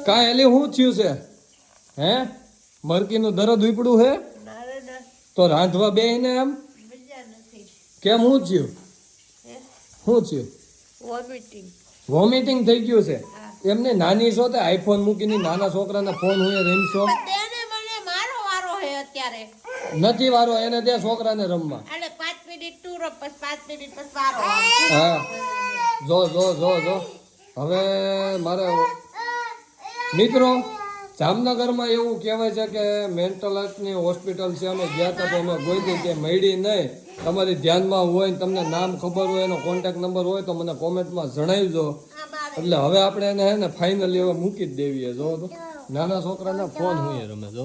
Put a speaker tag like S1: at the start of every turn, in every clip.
S1: કા એલી હું થયું છે હે મરકીનું દરદ ઉપડું હે તો રાંધવા બેહીને એમ કેમ હું થયું શું થયું વોમિટિંગ થઈ ગયું છે એમને નાની છો તે આઈફોન મૂકીને નાના છોકરાને ફોન હોય રમશો નથી વારો એને ત્યાં છોકરાને રમવા હા જો જો જો જો હવે મારે મિત્રો જામનગરમાં એવું કહેવાય છે કે મેન્ટલ હેલ્થની હોસ્પિટલ છે અમે ગયા હતા તો અમે કોઈ દી કે મળી નહીં તમારી ધ્યાનમાં હોય ને તમને નામ ખબર હોય એનો કોન્ટેક્ટ નંબર હોય તો મને કોમેન્ટમાં જણાવજો એટલે હવે આપણે એને હે ને ફાઇનલી હવે મૂકી જ દેવીએ જો તો નાના છોકરાને ફોન હોય રમે જો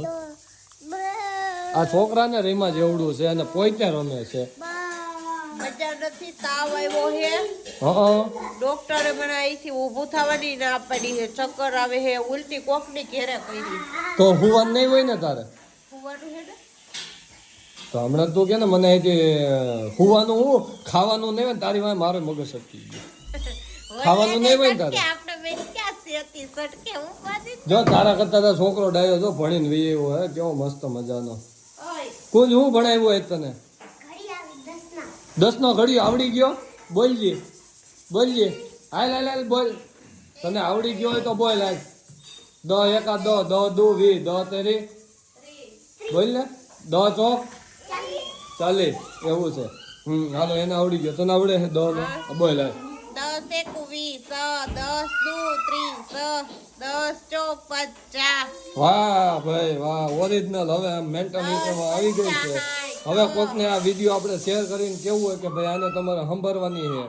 S1: આ છોકરાને રીમાં જેવડું છે અને પોતે રમે છે
S2: તાવ આવ્યો હે ડોક્ટરે મને અહીંથી ઊભું થવાની ના પાડી છે ચક્કર આવે હે ઉલટી કોકની ઘેરે કરી
S1: તો હુવાનું નહીં હોય ને તારે
S2: હુવાનું હે ને
S1: તો હમણાં તું કે ને મને અહીંથી હુવાનું હું ખાવાનું નહીં હોય ને તારી વાંહે મારે મગજ સટકી ગયું ખાવાનું નહીં હોય ને તારે
S2: આપણે બેન ક્યાં સેતી સટકે હું પાછી
S1: જો તારા કરતા તારો છોકરો ડાયો જો ભણીને વી એવો હે કેવો મસ્ત મજાનો કુંજ હું ભણાવ્યો હે તને 10 નો ઘડી આવડી ગયો બોલજી બોલજી હાલ બોલ તને આવડી ગયો હોય તો બોલ હાલ 10 એકા 10 10 દુ 20 10 તેરી બોલ ને 10 ચોક 40 એવું છે હાલો એને આવડી ગયો તને આવડે 10 નો બોલ હાલ
S2: 10 એકુ 20 10 દુ 30 10 ચોક 50
S1: વાહ ભાઈ વાહ ઓરિજિનલ હવે મેન્ટલ હેલ્થમાં આવી ગઈ છે હવે કોકને આ વિડીયો આપણે શેર કરીને કેવું હોય કે ભાઈ આને તમારે સંભાળવાની છે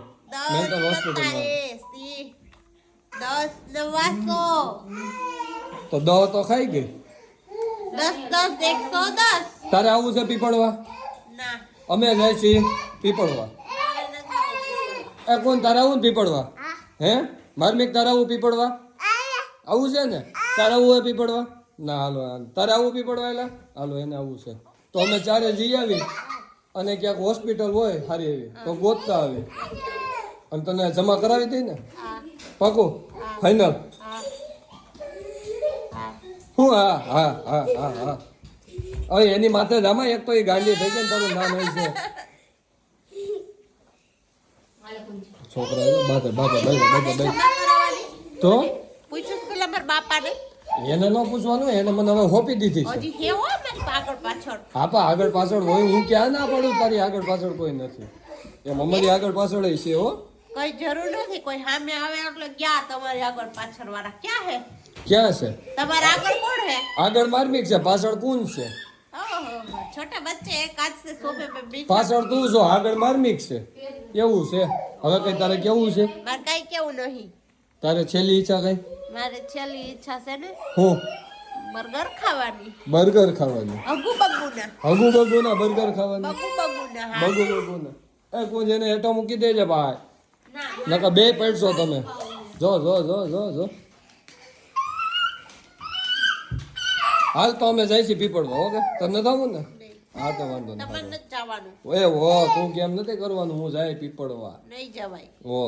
S1: મેન્ટલ હોસ્પિટલમાં
S2: 10 900
S1: તો 10 તો ખાઈ ગઈ
S2: 10 110
S1: તારે આવું છે પીપળવા
S2: ના
S1: અમે જાય છીએ પીપળવા એ કોણ તારે આવું ને પીપળવા હે માર્મિક તારે આવું પીપળવા આવું છે ને તારે આવું હોય પીપળવા ના હાલો તારે આવું પીપળવા એલા હાલો એને આવું છે તો અમે ચારે જઈ આવી અને ક્યાંક હોસ્પિટલ હોય સારી એવી તો ગોતતા આવી અને તને જમા કરાવી દઈ ને પાકું ફાઈનલ હું હા હા હા હા હા હવે એની માથે જામા એક તો એ ગાંડી થઈ જાય તારું નામ હોય છે છોકરા બાતે બાતે બાતે તો
S2: પૂછું પેલા મારા બાપાને
S1: એને ન પૂછવાનું એને મને હવે હોપી દીધી છે
S2: હજી હે હો મારી આગળ પાછળ
S1: આપા આગળ પાછળ હોય હું ક્યાં ના પડું તારી આગળ પાછળ કોઈ નથી એમ અમારી આગળ પાછળ છે હો
S2: કઈ જરૂર નથી કોઈ સામે આવે એટલે ક્યાં તમારી આગળ પાછળ વાળા ક્યાં હે
S1: ક્યાં છે
S2: તમારા આગળ કોણ હે
S1: આગળ માર્મિક છે પાછળ કોણ છે
S2: ઓહો છોટા બચ્ચે એક હાથ से सोफे पे बीच
S1: પાછળ તું છો આગળ માર્મિક છે એવું છે હવે કઈ તારે કેવું છે
S2: મારે કઈ કેવું નહીં
S1: તારે છેલ્લી ઈચ્છા કઈ
S2: મારે છેલ્લી ઈચ્છા છે ને
S1: હું
S2: બર્ગર ખાવાની
S1: બર્ગર ખાવાનું
S2: હગુ બગુના
S1: હગુ બગુના બર્ગર ખાવાનું
S2: બગુ બગુના હા
S1: બગુ બગુના એ કોઈ જેને હેઠો મૂકી દેજે ભાઈ
S2: ના
S1: નકર બે પડશો તમે જો જો જો જો જો હાલ તો અમે જાય છે પીપળવા ઓકે તને થવું ને હા તો વાંધો
S2: તમારે
S1: નહીં
S2: નથી જવાનું
S1: એ હો તું કેમ નથી કરવાનું હું જાય પીપળવા
S2: નહીં જવાય
S1: ઓ